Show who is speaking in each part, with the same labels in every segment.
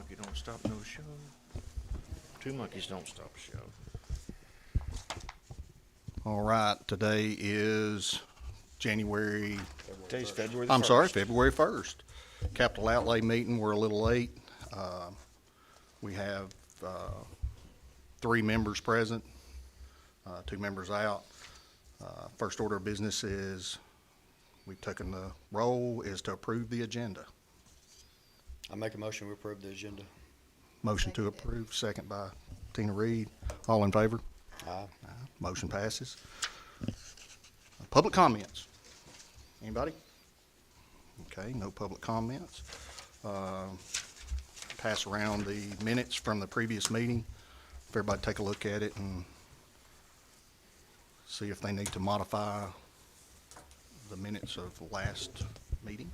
Speaker 1: monkey don't stop no show. Two monkeys don't stop a show.
Speaker 2: All right, today is January,
Speaker 1: Today's February the
Speaker 2: I'm sorry,
Speaker 1: 1st.
Speaker 2: February 1st. Capital Outlay meeting, we're a little late. We have 3 members present, 2 members out. First order of business is, we've taken the roll, is to approve the agenda.
Speaker 3: I make a motion we approve the agenda.
Speaker 2: Motion to approve, second by Tina Reed. All in favor?
Speaker 3: Aye.
Speaker 2: Motion passes. Public comments. Anybody? Okay, no public comments. Pass around the minutes from the previous meeting. If everybody take a look at it and see if they need to modify the minutes of the last meeting.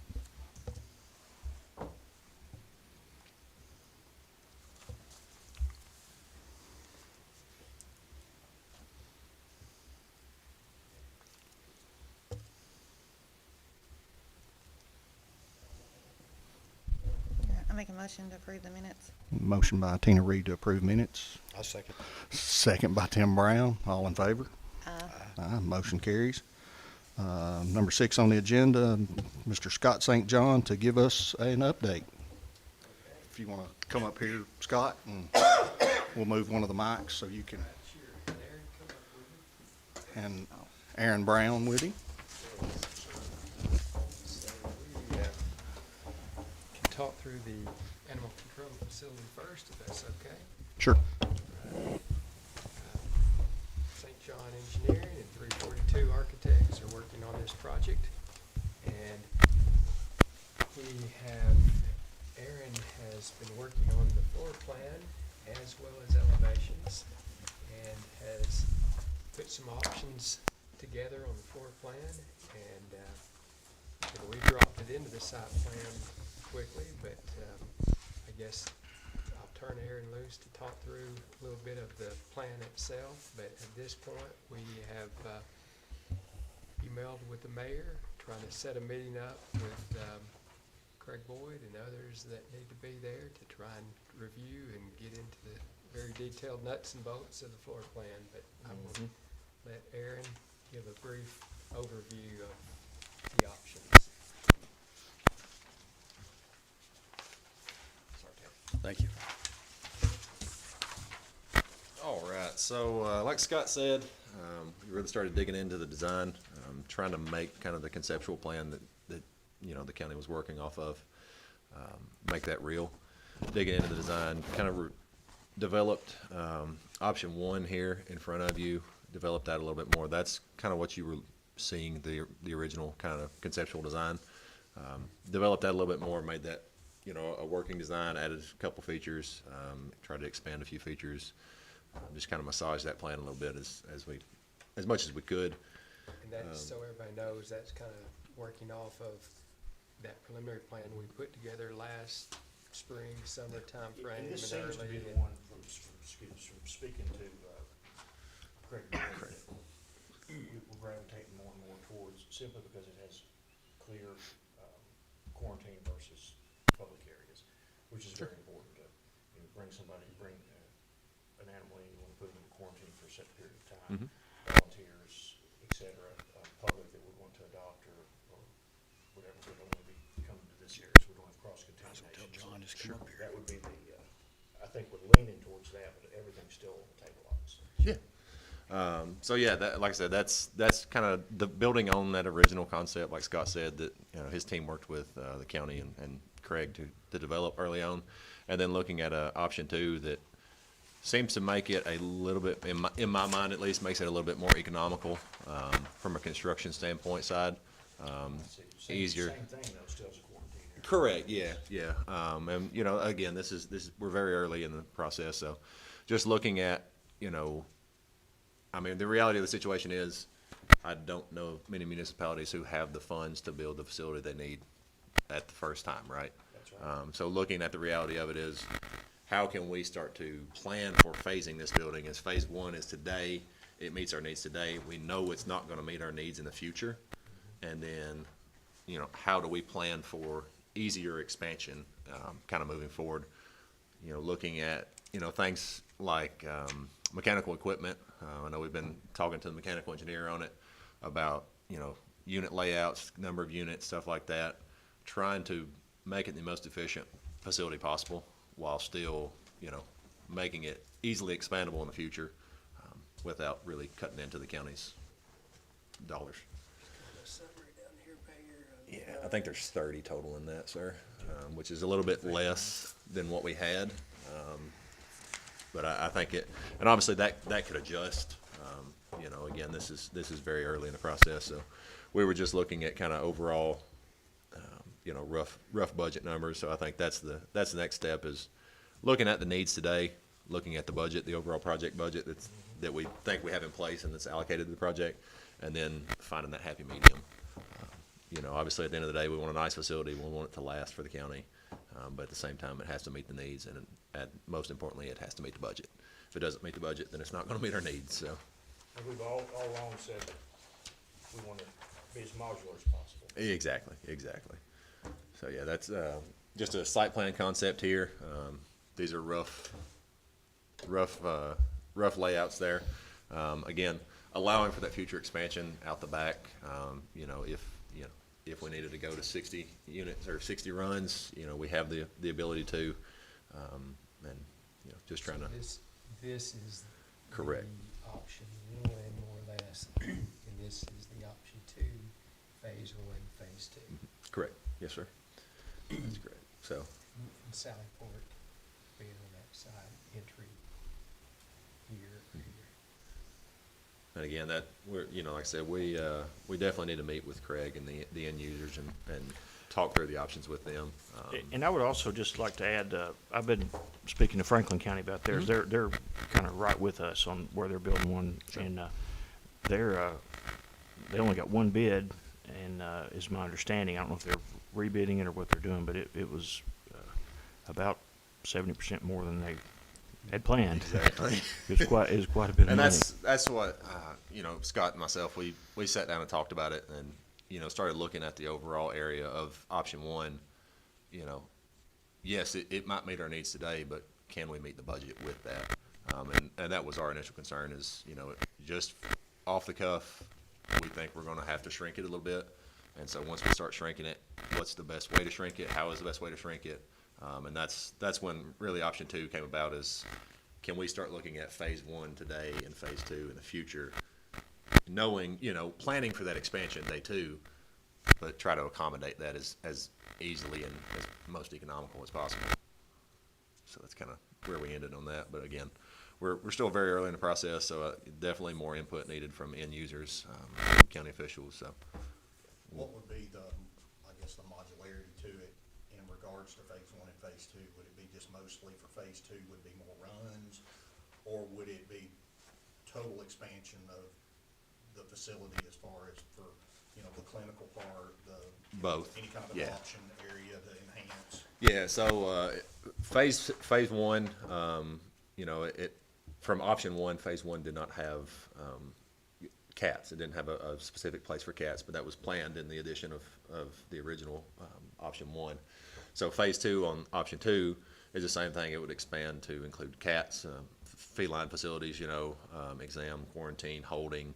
Speaker 4: I make a motion to approve the minutes.
Speaker 2: Motion by Tina Reed to approve minutes.
Speaker 3: I second.
Speaker 2: Second by Tim Brown. All in favor?
Speaker 4: Aye.
Speaker 2: Motion carries. Number 6 on the agenda, Mr. Scott St. John to give us an update. If you want to come up here, Scott, and we'll move one of the mics so you can. And Aaron Brown with him.
Speaker 5: We can talk through the animal control facility first, if that's okay.
Speaker 2: Sure.
Speaker 5: St. John Engineering and 342 Architects are working on this project. And Aaron has been working on the floor plan as well as elevations and has put some options together on the floor plan. And we dropped it into the site plan quickly, but I guess I'll turn Aaron loose to talk through a little bit of the plan itself. But at this point, we have emailed with the mayor, trying to set a meeting up with Craig Boyd and others that need to be there to try and review and get into the very detailed nuts and bolts of the floor plan. But I will let Aaron give a brief overview of the options.
Speaker 3: Thank you.
Speaker 6: All right, so like Scott said, we really started digging into the design, trying to make kind of the conceptual plan that the county was working off of, make that real. Digging into the design, kind of developed option 1 here in front of you, developed that a little bit more. That's kind of what you were seeing, the original kind of conceptual design. Developed that a little bit more, made that a working design, added a couple features, tried to expand a few features, just kind of massage that plan a little bit as much as we could.
Speaker 5: And that's, so everybody knows, that's kind of working off of that preliminary plan we put together last spring, summer timeframe.
Speaker 1: And this
Speaker 5: and
Speaker 1: seems to be
Speaker 5: early,
Speaker 1: the one from speaking to Craig, that we're gravitating more and more towards, simply because it has clear quarantine versus public areas, which is very important to bring an animal in, you want to put them in quarantine for a set period of time. Volunteers, et cetera, public that would want to adopt or whatever, we don't want to be coming to this area, so we don't have cross-contamination.
Speaker 3: Tell John just come up here.
Speaker 1: That would be I think we're leaning towards that, but everything's still on the table, obviously.
Speaker 6: Yeah. So yeah, like I said, that's kind of the building on that original concept. Like Scott said, that his team worked with the county and Craig to develop early on, and then looking at option 2 that seems to make it a little bit, in my mind at least, makes it a little bit more economical from a construction standpoint side. Easier.
Speaker 1: Same thing, though, still as a quarantine area.
Speaker 6: Correct. Yeah. And again, this is we're very early in the process, so just looking at the reality of the situation is, I don't know of many municipalities who have the funds to build the facility they need at the first time, right?
Speaker 1: That's right.
Speaker 6: So looking at the reality of it is, how can we start to plan for phasing this building? As phase 1 is today, it meets our needs today. We know it's not going to meet our needs in the future. And then, how do we plan for easier expansion, kind of moving forward? you know, looking at, you know, things like mechanical equipment. I know we've been talking to the mechanical engineer on it about, you know, unit layouts, number of units, stuff like that, trying to make it the most efficient facility possible while still, you know, making it easily expandable in the future without really cutting into the county's dollars. Yeah, I think there's 30 total in that, sir, which is a little bit less than what we had. But I think it, and obviously that could adjust. You know, again, this is very early in the process, so we were just looking at kind of overall, you know, rough budget numbers. So I think that's the next step, is looking at the needs today, looking at the budget, the overall project budget that we think we have in place and that's allocated to the project, and then finding that happy medium. You know, obviously at the end of the day, we want a nice facility. We want it to last for the county, but at the same time, it has to meet the needs, and most importantly, it has to meet the budget. If it doesn't meet the budget, then it's not going to meet our needs. So.
Speaker 1: And we've all along said that we want to be as modular as possible.
Speaker 6: Exactly. So yeah, that's just a site plan concept here. These are rough layouts there. Again, allowing for that future expansion out the back. You know, if we needed to go to 60 units or 60 runs, you know, we have the ability to, and you know, just trying to.
Speaker 5: This is
Speaker 6: Correct.
Speaker 5: the option one, more or less, and this is the option two, phase one, phase two.
Speaker 6: Correct. Yes, sir. That's correct. So.
Speaker 5: And Sallyport being on that side, entry here.
Speaker 6: And again, that we're, you know, like I said, we definitely need to meet with Craig and the end users and talk through the options with them.
Speaker 1: And I would also just like to add, I've been speaking to Franklin County about theirs. They're kind of right with us on where they're building one, and they only got one bid, and is my understanding. I don't know if they're rebidding it or what they're doing, but it was about 70% more than they had planned.
Speaker 6: Exactly.
Speaker 1: It was quite a bit of
Speaker 6: And
Speaker 1: money.
Speaker 6: that's what you know, Scott and myself, we sat down and talked about it, and you know, started looking at the overall area of option one. You know, yes, it might meet our needs today, but can we meet the budget with that? And that was our initial concern, is, you know, just off the cuff, we think we're going to have to shrink it a little bit. And so once we start shrinking it, what's the best way to shrink it? How is the best way to shrink it? And that's when really option two came about, is can we start looking at phase one today and phase two in the future, knowing, you know, planning for that expansion day two, but try to accommodate that as easily and as most economical as possible. So that's kind of where we ended on that. But again, we're still very early in the process, so definitely more input needed from end users, county officials. So.
Speaker 2: What would be I guess, the modularity to it in regards to phase one and phase two? Would it be just mostly for phase two, would it be more runs, or would it be total expansion of the facility as far as for, you know, the clinical part,
Speaker 6: Both.
Speaker 2: any kind of
Speaker 6: Yeah.
Speaker 2: option area to enhance?
Speaker 6: Yeah, so phase one, you know, from option one, phase one did not have cats. It didn't have a specific place for cats, but that was planned in the addition of the original option one. So phase two on option two is the same thing. It would expand to include cats, feline facilities, you know, exam, quarantine, holding,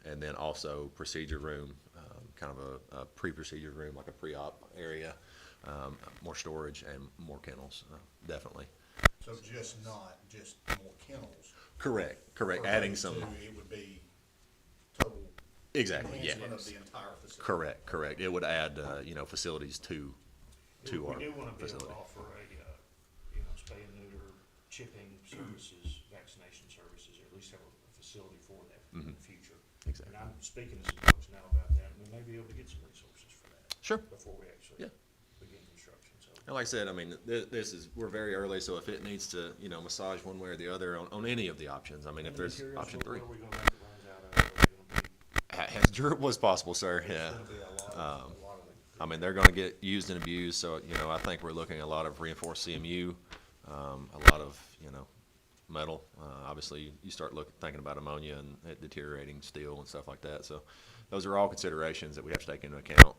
Speaker 6: and then also procedure room, kind of a pre-procedure room, like a pre-op area, more storage and more kennels, definitely.
Speaker 2: So just more kennels?
Speaker 6: Correct.
Speaker 2: For
Speaker 6: Adding
Speaker 2: phase
Speaker 6: some.
Speaker 2: two, it would be total
Speaker 6: Exactly. Yeah.
Speaker 2: enhancement of the entire facility?
Speaker 6: Correct. It would add, you know, facilities to
Speaker 1: We
Speaker 6: our
Speaker 1: do want to be able
Speaker 6: facility.
Speaker 1: to offer you know, spay and neuter, chipping services, vaccination services, or at least have a facility for that in the future.
Speaker 6: Exactly.
Speaker 1: And I'm speaking to some folks now about that, and we may be able to get some resources for that.
Speaker 6: Sure.
Speaker 1: Before we actually
Speaker 6: Yeah.
Speaker 1: begin construction, so.
Speaker 6: And like I said, I mean, we're very early, so if it needs to, you know, massage one way or the other on any of the options, I mean, if there's
Speaker 1: Materials,
Speaker 6: option
Speaker 1: what
Speaker 6: three.
Speaker 1: are we gonna make the runs out of? Are they gonna be-
Speaker 6: As durable as possible, sir, yeah.
Speaker 1: It's gonna be a lot of
Speaker 6: I mean, they're gonna get used and abused, so, you know, I think we're looking at a lot of reinforced CMU, a lot of, you know, metal. Obviously, you start thinking about ammonia and it deteriorating steel and stuff like that, so those are all considerations that we have to take into account.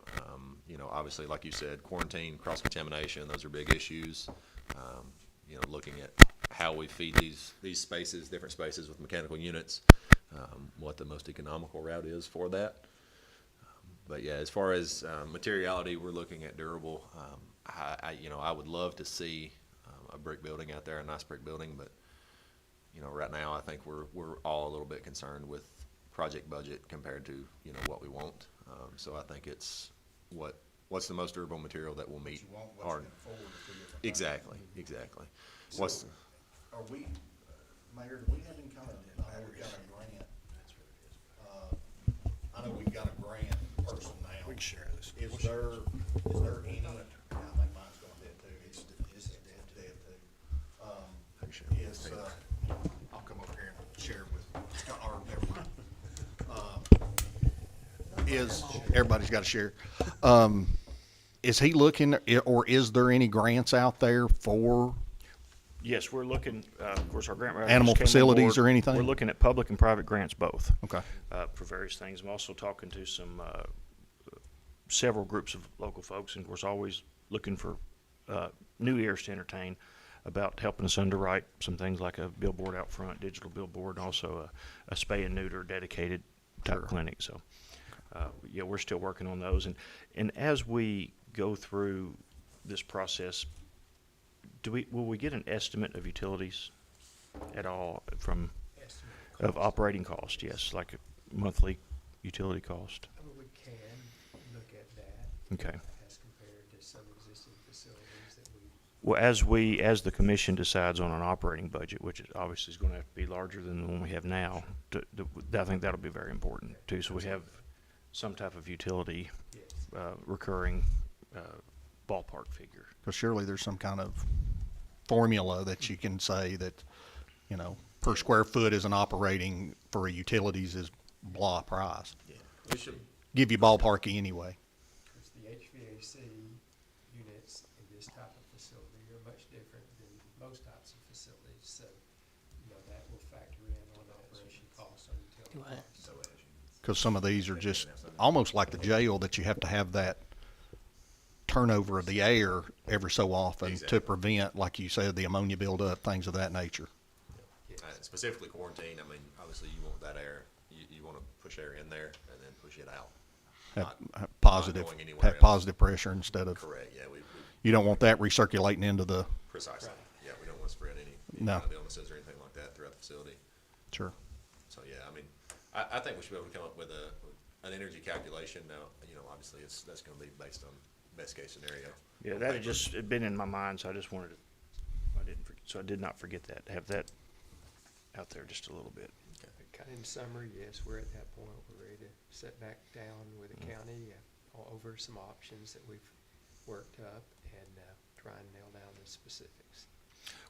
Speaker 6: You know, obviously, like you said, quarantine, cross-contamination, those are big issues. you know, looking at how we feed these spaces, different spaces with mechanical units, what the most economical route is for that. But yeah, as far as materiality, we're looking at durable. I would love to see a brick building out there, a nice brick building, but you know, right now I think we're all a little bit concerned with project budget compared to, you know, what we want. So I think it's what's the most durable material that will meet
Speaker 2: What you want, what
Speaker 6: our
Speaker 2: you can afford is two different things.
Speaker 6: exactly.
Speaker 2: So, are we, Mayor, do we have any kind of, I know we've got a grant. I know we've got a grant person now.
Speaker 3: We can share this.
Speaker 2: Is there any, I think mine's going dead too. It's dead too. I'll come over here and share with Scott, or never mind. Everybody's got to share. Is he looking, or is there any grants out there for,
Speaker 1: Yes, we're looking, of course, our grant writers
Speaker 2: Animal
Speaker 1: came on
Speaker 2: facilities
Speaker 1: board.
Speaker 2: or anything?
Speaker 1: We're looking at public and private grants both.
Speaker 2: Okay.
Speaker 1: For various things. I'm also talking to some, several groups of local folks, and of course, always looking for, new ears to entertain about helping us underwrite some things like a billboard out front, digital billboard, and also a spay and neuter dedicated type
Speaker 2: Sure.
Speaker 1: clinic. So, yeah, we're still working on those. And as we go through this process, will we get an estimate of utilities at all from,
Speaker 5: Estimate
Speaker 1: of
Speaker 5: cost.
Speaker 1: operating cost? Yes, like a monthly utility cost.
Speaker 5: I mean, we can look at that
Speaker 1: Okay.
Speaker 5: as compared to some existing facilities that we,
Speaker 1: Well, as the commission decides on an operating budget, which is obviously is going to have to be larger than the one we have now, I think that'll be very important too. So we have some type of utility,
Speaker 5: yes.
Speaker 1: recurring, ballpark figure.
Speaker 2: because surely there's some kind of formula that you can say that, you know, per square foot is an operating for utilities is blah price.
Speaker 6: Yeah, we should.
Speaker 2: Give you ballparky anyway.
Speaker 5: Because the HVAC units in this type of facility are much different than most types of facilities, so, you know, that will factor in on operation costs on utility costs.
Speaker 2: Because some of these are just almost like the jail, that you have to have that turnover of the air every so often to
Speaker 6: Exactly.
Speaker 2: prevent, like you said, the ammonia buildup, things of that nature.
Speaker 5: Yes.
Speaker 6: Specifically quarantine, I mean, obviously you want that air, you want to push air in there and then push it out.
Speaker 2: Have positive,
Speaker 6: going anywhere
Speaker 2: have
Speaker 6: else.
Speaker 2: positive pressure instead of,
Speaker 6: Correct, yeah, we
Speaker 2: you don't want that recirculating into the,
Speaker 6: precisely,
Speaker 5: Right.
Speaker 6: yeah, we don't want to spread any
Speaker 2: No.
Speaker 6: kind of illnesses or anything like that throughout the facility.
Speaker 2: sure.
Speaker 6: So, yeah, I mean, I think we should be able to come up with an energy calculation. Now, you know, obviously that's going to be based on best case scenario.
Speaker 1: Yeah, that had just had been in my mind, so I just wanted to, so I did not forget that, to have that out there just a little bit.
Speaker 5: Kind of in summary, yes, we're at that point, we're ready to sit back down with the county, over some options that we've worked up and, try and nail down the specifics.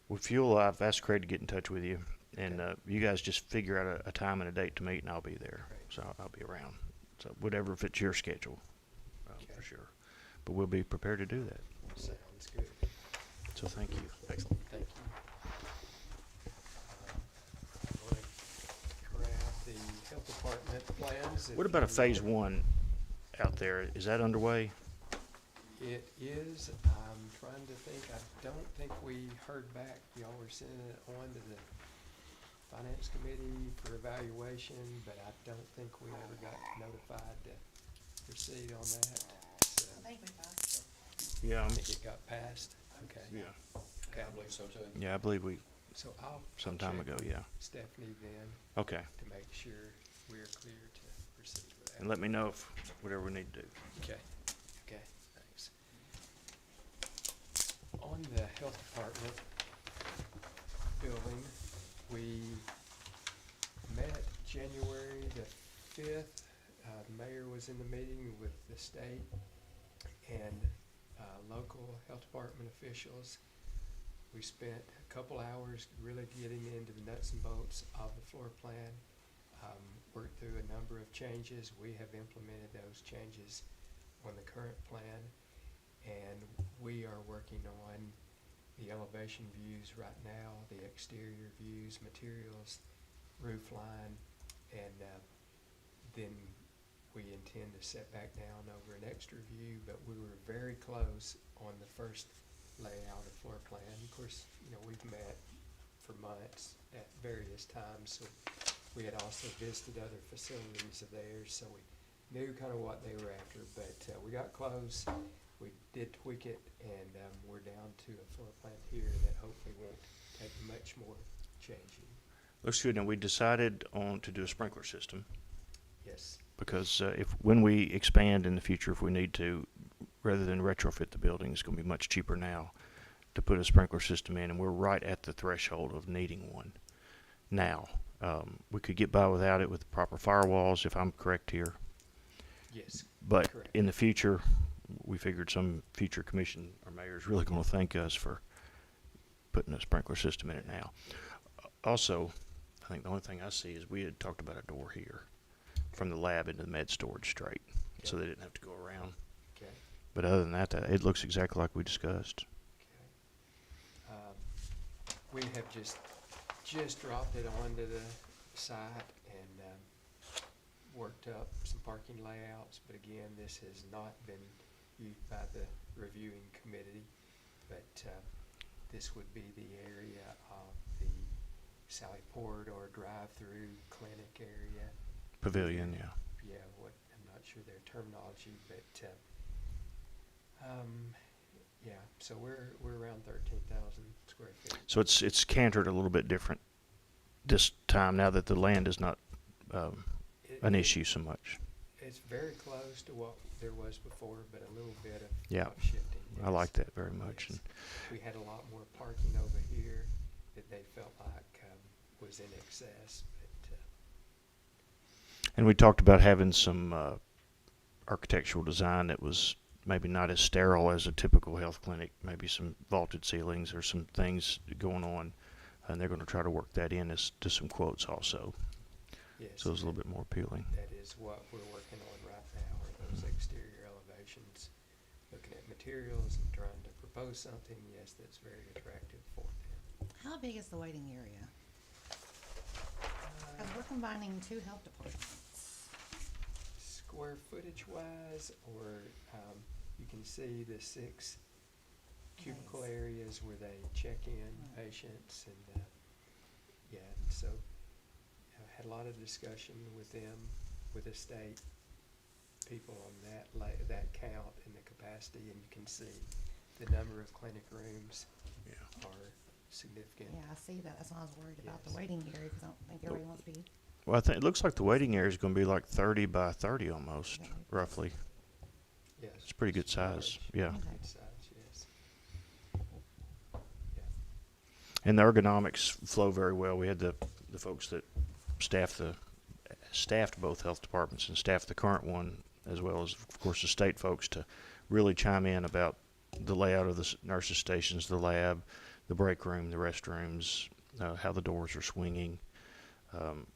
Speaker 1: Well, Fuel, I've asked Craig to get in touch with you, and you guys just figure out a time and a date to meet, and I'll be there.
Speaker 5: Great.
Speaker 1: So I'll be around. So whatever fits your schedule,
Speaker 5: Okay.
Speaker 1: for sure. But we'll be prepared to do that.
Speaker 5: Sounds good.
Speaker 1: So thank you.
Speaker 6: Excellent.
Speaker 5: Thank you. I'm gonna grab the health department plans. if
Speaker 1: What about a
Speaker 5: you
Speaker 1: phase
Speaker 5: will.
Speaker 1: one out there? Is that underway?
Speaker 5: It is, I'm trying to think, I don't think we heard back, y'all were sending it on to the finance committee for evaluation, but I don't think we ever got notified to proceed on that. So,
Speaker 1: Yeah.
Speaker 5: I think it got passed, okay.
Speaker 1: Yeah.
Speaker 5: Okay.
Speaker 1: Yeah, I believe we,
Speaker 5: So I'll
Speaker 1: some time
Speaker 5: check
Speaker 1: ago,
Speaker 5: with
Speaker 1: yeah.
Speaker 5: Stephanie then
Speaker 1: Okay.
Speaker 5: to make sure we're clear to proceed with that.
Speaker 1: And let me know if, whatever we need to do.
Speaker 5: Okay, okay, thanks. On the health department building, we met January the 5th. The mayor was in the meeting with the state and local health department officials. We spent a couple hours really getting into the nuts and bolts of the floor plan. Worked through a number of changes. We have implemented those changes on the current plan, and we are working on the elevation views right now, the exterior views, materials, roof line, and then we intend to set back down over an extra view, but we were very close on the first layout of floor plan. Of course, you know, we've met for months at various times, so we had also visited other facilities of theirs, so we knew kind of what they were after, but we got close. We did tweak it, and we're down to a floor plan here that hopefully won't take much more changing.
Speaker 1: Looks good. And we decided on to do a sprinkler system
Speaker 5: Yes,
Speaker 1: because when we expand in the future, if we need to, rather than retrofit the building, it's going to be much cheaper now to put a sprinkler system in, and we're right at the threshold of needing one now. We could get by without it with the proper firewalls, if I'm correct here.
Speaker 5: yes,
Speaker 1: But
Speaker 5: correct.
Speaker 1: in the future, we figured some future commission or mayor is really going to thank us for putting a sprinkler system in it now. Also, I think the only thing I see is we had talked about a door here from the lab into the med storage straight, so they didn't have to go around.
Speaker 5: Okay,
Speaker 1: But other than that, it looks exactly like we discussed.
Speaker 5: okay. We have just dropped it onto the site and worked up some parking layouts, but again, this has not been used by the reviewing committee, but this would be the area of the Sally Port or drive-through clinic area.
Speaker 1: Pavilion, yeah.
Speaker 5: Yeah, I'm not sure their terminology, but yeah, so we're around 13,000 square feet.
Speaker 1: So it's cantered a little bit different this time now that the land is not an issue so much.
Speaker 5: It's very close to what there was before, but a little bit of
Speaker 1: Yeah.
Speaker 5: shifting.
Speaker 1: I like that very much.
Speaker 5: Yes. We had a lot more parking over here that they felt like was in excess, but
Speaker 1: And we talked about having some architectural design that was maybe not as sterile as a typical health clinic, maybe some vaulted ceilings or some things going on, and they're going to try to work that in as to some quotes also.
Speaker 5: yes.
Speaker 1: So it's a little bit more appealing.
Speaker 5: That is what we're working on right now, are those exterior elevations, looking at materials and trying to propose something, yes, that's very attractive for them.
Speaker 4: How big is the waiting area? Because we're combining two health departments.
Speaker 5: Square footage wise, or you can see the 6 cubicle
Speaker 4: Nice.
Speaker 5: areas where they check in patients, and yeah, and so I had a lot of discussion with them, with the state people on that count and the capacity, and you can see the number of clinic rooms
Speaker 1: Yeah.
Speaker 5: are significant.
Speaker 4: Yeah, I see that. That's why I was worried about the
Speaker 5: Yes.
Speaker 4: waiting area, because I don't think everybody wants to be.
Speaker 1: Well, I think it looks like the waiting area is going to be like 30 by 30 almost, roughly.
Speaker 5: Yes.
Speaker 1: It's pretty good size.
Speaker 5: Large.
Speaker 1: Yeah.
Speaker 4: Okay.
Speaker 5: Good size, yes. Yeah.
Speaker 1: And the ergonomics flow very well. We had the folks that staffed both health departments and staffed the current one, as well as, of course, the state folks, to really chime in about the layout of the nurses' stations, the lab, the break room, the restrooms, how the doors are swinging,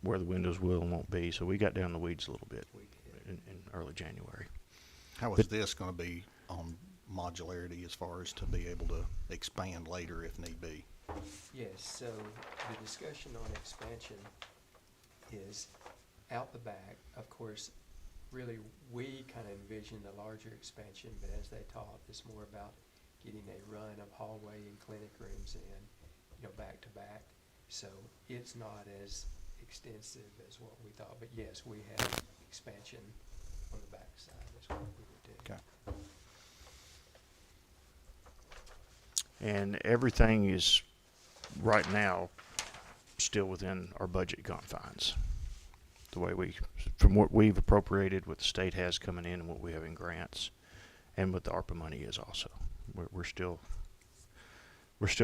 Speaker 1: where the windows will and won't be. So we got down the weeds a little bit
Speaker 5: We did.
Speaker 1: in early January.
Speaker 2: How is this going to be on modularity as far as to be able to expand later if need be?
Speaker 5: Yes, so the discussion on expansion is out the back. Of course, really, we kind of envisioned a larger expansion, but as they talked, it's more about getting a run of hallway and clinic rooms in, back to back. So it's not as extensive as what we thought, but yes, we have expansion on the back side, is what we would do.
Speaker 2: Okay.
Speaker 1: And everything is, right now, still within our budget confines. The way from what we've appropriated, what the state has coming in, and what we have in grants, and what the ARPA money is also. We're still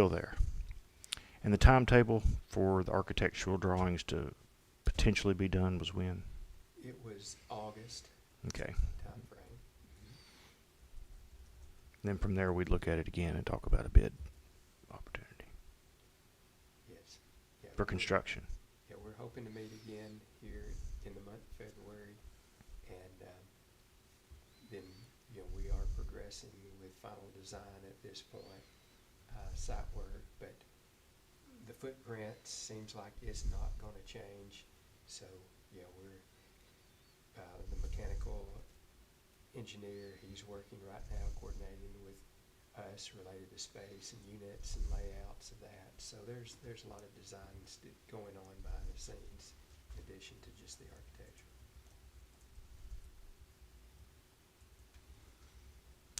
Speaker 1: there. And the timetable for the architectural drawings to potentially be done was when?
Speaker 5: It was August
Speaker 1: Okay.
Speaker 5: timeframe.
Speaker 1: Then from there, we'd look at it again and talk about a bid opportunity
Speaker 5: Yes. Yeah,
Speaker 1: for
Speaker 5: we're-
Speaker 1: construction.
Speaker 5: Yeah, we're hoping to meet again here in the month of February, and then, we are progressing with final design at this point, site work, but the footprint seems like it's not gonna change, so, yeah, we're, the mechanical engineer, he's working right now coordinating with us related to space and units and layouts of that. So there's a lot of designs going on behind the scenes in addition to just the architecture.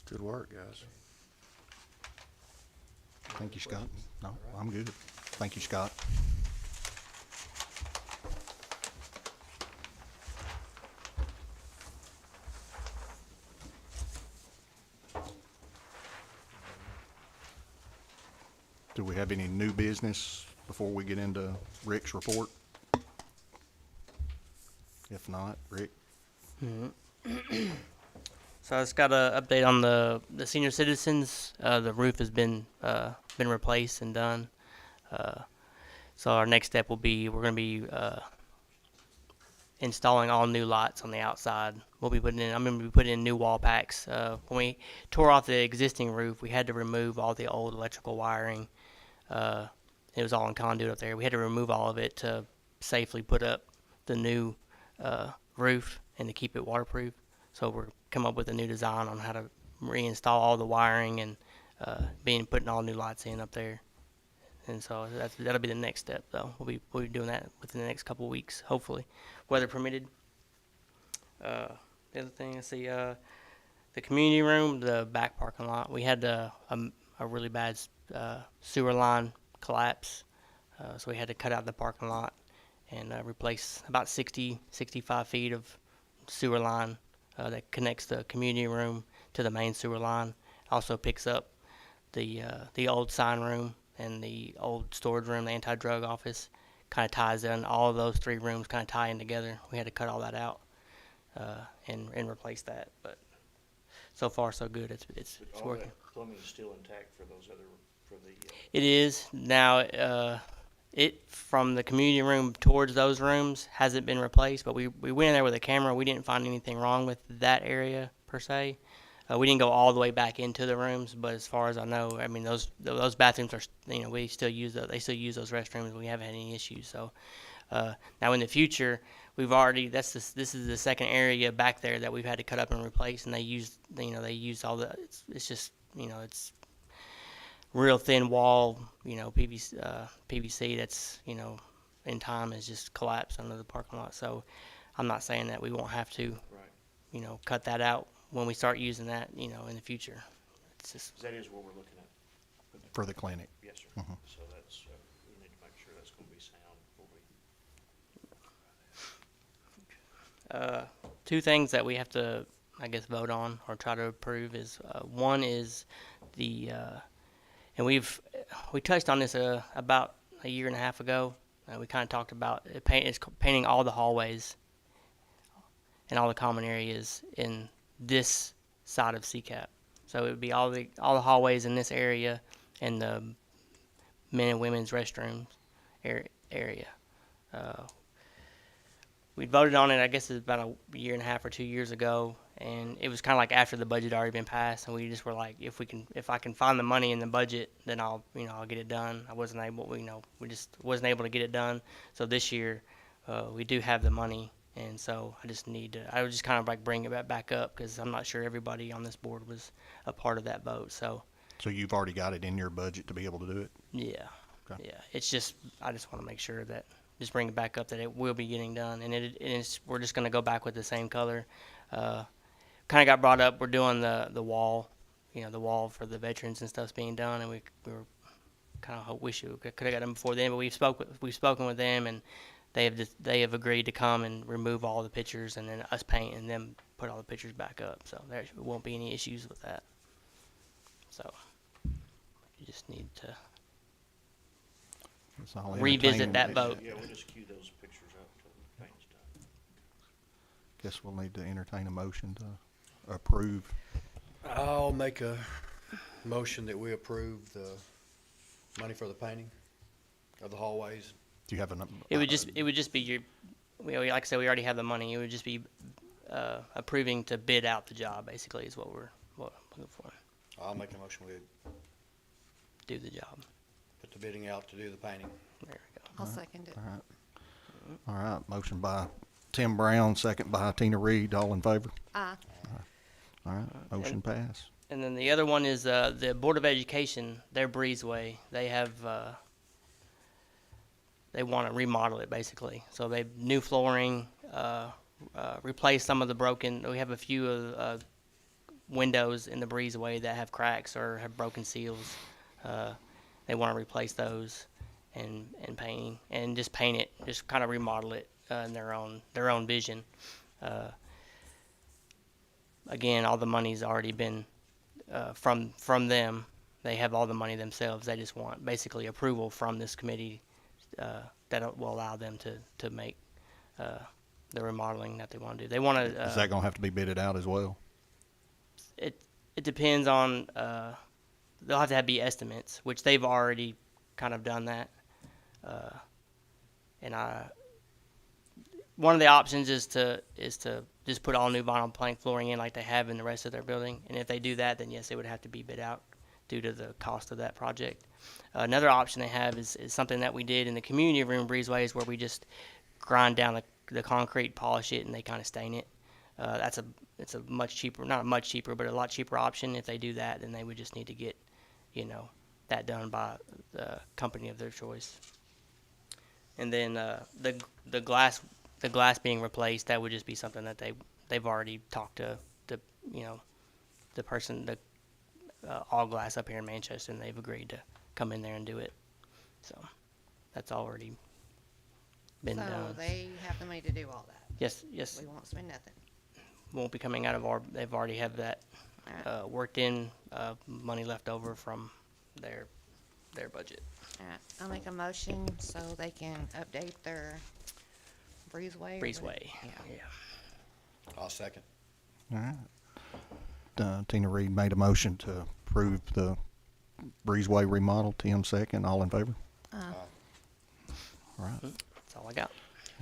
Speaker 3: Good work, guys.
Speaker 2: Thank you, Scott. No,
Speaker 5: All right.
Speaker 2: I'm good. Thank you, Scott. Do we have any new business before we get into Rick's report? If not, Rick?
Speaker 7: So I just got an update on the senior citizens. The roof has been replaced and done. So our next step will be we're going to be installing all new lights on the outside. I'm going to be putting in new wall packs. When we tore off the existing roof, we had to remove all the old electrical wiring. It was all in conduit up there. We had to remove all of it to safely put up the new roof and to keep it waterproof. So we're come up with a new design on how to reinstall all the wiring and putting all new lights in up there. And so that'll be the next step, though. We'll be doing that within the next couple of weeks, hopefully, weather permitted. The other thing, I see the community room, the back parking lot. We had a really bad sewer line collapse, so we had to cut out the parking lot and replace about 65 feet of sewer line that connects the community room to the main sewer line. Also picks up the old sign room and the old storage room, the anti-drug office. Kind of ties in. All of those three rooms kind of tie in together. We had to cut all that out and replace that. But so far, so good. It's
Speaker 1: But all
Speaker 7: working.
Speaker 1: that plumbing is still intact for those other, for the,
Speaker 7: It is now. It from the community room towards those rooms hasn't been replaced, but we went in there with a camera. We didn't find anything wrong with that area per se. We didn't go all the way back into the rooms, but as far as I know, I mean those bathrooms are, we still use they still use those restrooms. We haven't had any issues. So now in the future, we've already this is the second area back there that we've had to cut up and replace, and they used all the it's just it's real thin wall, PVC that's, in time has just collapsed under the parking lot. So I'm not saying that we won't have to,
Speaker 1: right,
Speaker 7: cut that out when we start using that, in the future. It's just,
Speaker 1: 'cause that is what we're looking at.
Speaker 2: For the clinic.
Speaker 1: Yes, sir.
Speaker 2: Mhm.
Speaker 1: So that's, we need to make sure that's gonna be sound before we.
Speaker 7: two things that we have to, I guess, vote on or try to approve is, one is the, and we touched on this about a year and a half ago. We kind of talked about painting all the hallways and all the common areas in this side of CCAP. So it would be all the hallways in this area and the men and women's restrooms area. We voted on it, I guess, about a year and a half or 2 years ago, and it was kind of like after the budget had already been passed, and we just were like, if I can find the money in the budget, then I'll get it done. I wasn't able, we just wasn't able to get it done. So this year, we do have the money, and so I would just kind of like bring it back up because I'm not sure everybody on this board was a part of that vote. So
Speaker 2: you've already got it in your budget to be able to do it?
Speaker 7: yeah,
Speaker 2: Okay.
Speaker 7: yeah. It's just I just want to make sure that just bring it back up that it will be getting done, and we're just going to go back with the same color. Kind of got brought up. We're doing the wall, the wall for the veterans and stuff's being done, and we were kind of wish we could have got them before then, but we've spoken with them, and they have agreed to come and remove all the pictures, and then us paint and then put all the pictures back up. So there won't be any issues with that. So you just need to
Speaker 2: So I'll
Speaker 7: revisit
Speaker 2: entertain-
Speaker 7: that vote.
Speaker 1: Yeah, we'll just queue those pictures up till the paint's done.
Speaker 2: Guess we'll need to entertain a motion to approve.
Speaker 3: I'll make a motion that we approve the money for the painting of the hallways.
Speaker 2: Do you have a?
Speaker 7: It would just be like I said, we already have the money. It would just be approving to bid out the job. Basically, is what we're looking for.
Speaker 3: I'll make a motion we
Speaker 7: Do the job.
Speaker 3: put the bidding out to do the painting.
Speaker 7: There we go.
Speaker 4: I'll second it.
Speaker 2: All right. All right. Motion by Tim Brown, second by Tina Reed. All in favor?
Speaker 4: Aye.
Speaker 2: All right. Motion passed.
Speaker 7: And then the other one is the Board of Education, their breezeway. They have they want to remodel it basically. So they new flooring, replace some of the broken. We have a few windows in the breezeway that have cracks or have broken seals. They want to replace those and painting and just paint it, just kind of remodel it in their own vision. Again, all the money's already been from them. They have all the money themselves. They just want basically approval from this committee that will allow them to make the remodeling that they want to do. They want to.
Speaker 2: Is that gonna have to be bidded out as well?
Speaker 7: It depends on. They'll have to be estimates, which they've already kind of done that. And one of the options is to just put all new vinyl plank flooring in like they have in the rest of their building. And if they do that, then yes, it would have to be bid out due to the cost of that project. Another option they have is something that we did in the community room breezeways, where we just grind down the concrete, polish it, and they kind of stain it. It's a much cheaper, not much cheaper, but a lot cheaper option. If they do that, then they would just need to get, that done by the company of their choice. And then the glass being replaced, that would just be something that they've already talked to the person, All Glass up here in Manchester, and they've agreed to come in there and do it. So that's already been
Speaker 4: So
Speaker 7: done.
Speaker 4: they have the money to do all that.
Speaker 7: Yes,
Speaker 4: We won't spend nothing.
Speaker 7: won't be coming out of they've already have that
Speaker 4: All right.
Speaker 7: worked in, money left over from their budget.
Speaker 4: All right. I'll make a motion so they can update their breezeway. or
Speaker 7: Breezeway.
Speaker 4: whatever.
Speaker 7: Yeah.
Speaker 3: I'll second.
Speaker 2: All right. Tina Reed made a motion to approve the breezeway remodel. Tim second. All in favor? All right.
Speaker 7: That's all I got.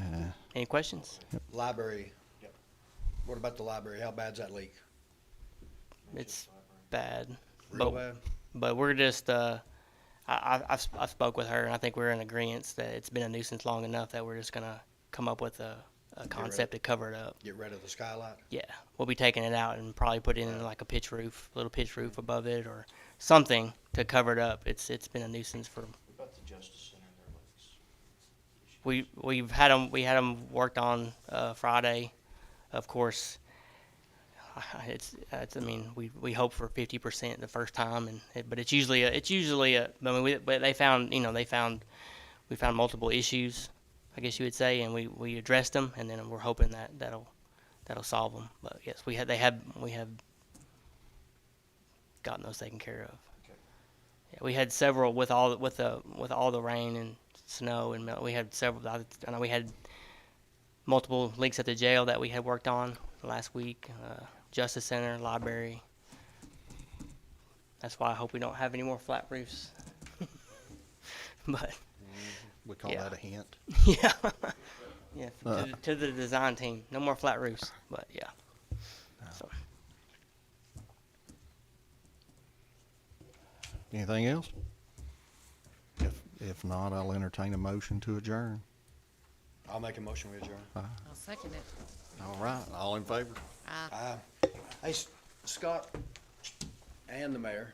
Speaker 2: Uh,
Speaker 7: Any questions?
Speaker 3: Library. What about the library? How bad's that leak?
Speaker 7: It's bad.
Speaker 3: Real
Speaker 7: But-
Speaker 3: bad?
Speaker 7: But we're just, I've spoke with her, and I think we're in agreement that it's been a nuisance long enough that we're just gonna come up with a concept to cover it up.
Speaker 3: Get rid of the skylight?
Speaker 7: Yeah, we'll be taking it out and probably put in like a little pitch roof above it or something to cover it up. It's been a nuisance for.
Speaker 1: What about the Justice Center and their leaks?
Speaker 7: We had them worked on Friday. Of course, I mean, we hope for 50% the first time, but it's usually I mean, but we found multiple issues, I guess you would say, and we addressed them, and then we're hoping that'll solve them. But yes, we have gotten those taken care of.
Speaker 1: Okay.
Speaker 7: Yeah, we had several with all the rain and snow and melt. We had several. I know we had multiple leaks at the jail that we had worked on last week. Justice Center, library. That's why I hope we don't have any more flat roofs. But
Speaker 2: we call
Speaker 7: Yeah.
Speaker 2: that a hint.
Speaker 7: yeah, yeah. To the design team, no more flat roofs. But yeah. So
Speaker 2: Anything else? If not, I'll entertain a motion to adjourn.
Speaker 3: I'll make a motion we adjourn.
Speaker 4: I'll second it.
Speaker 2: All right. All in favor?
Speaker 4: Aye.
Speaker 3: Hey, Scott and the mayor,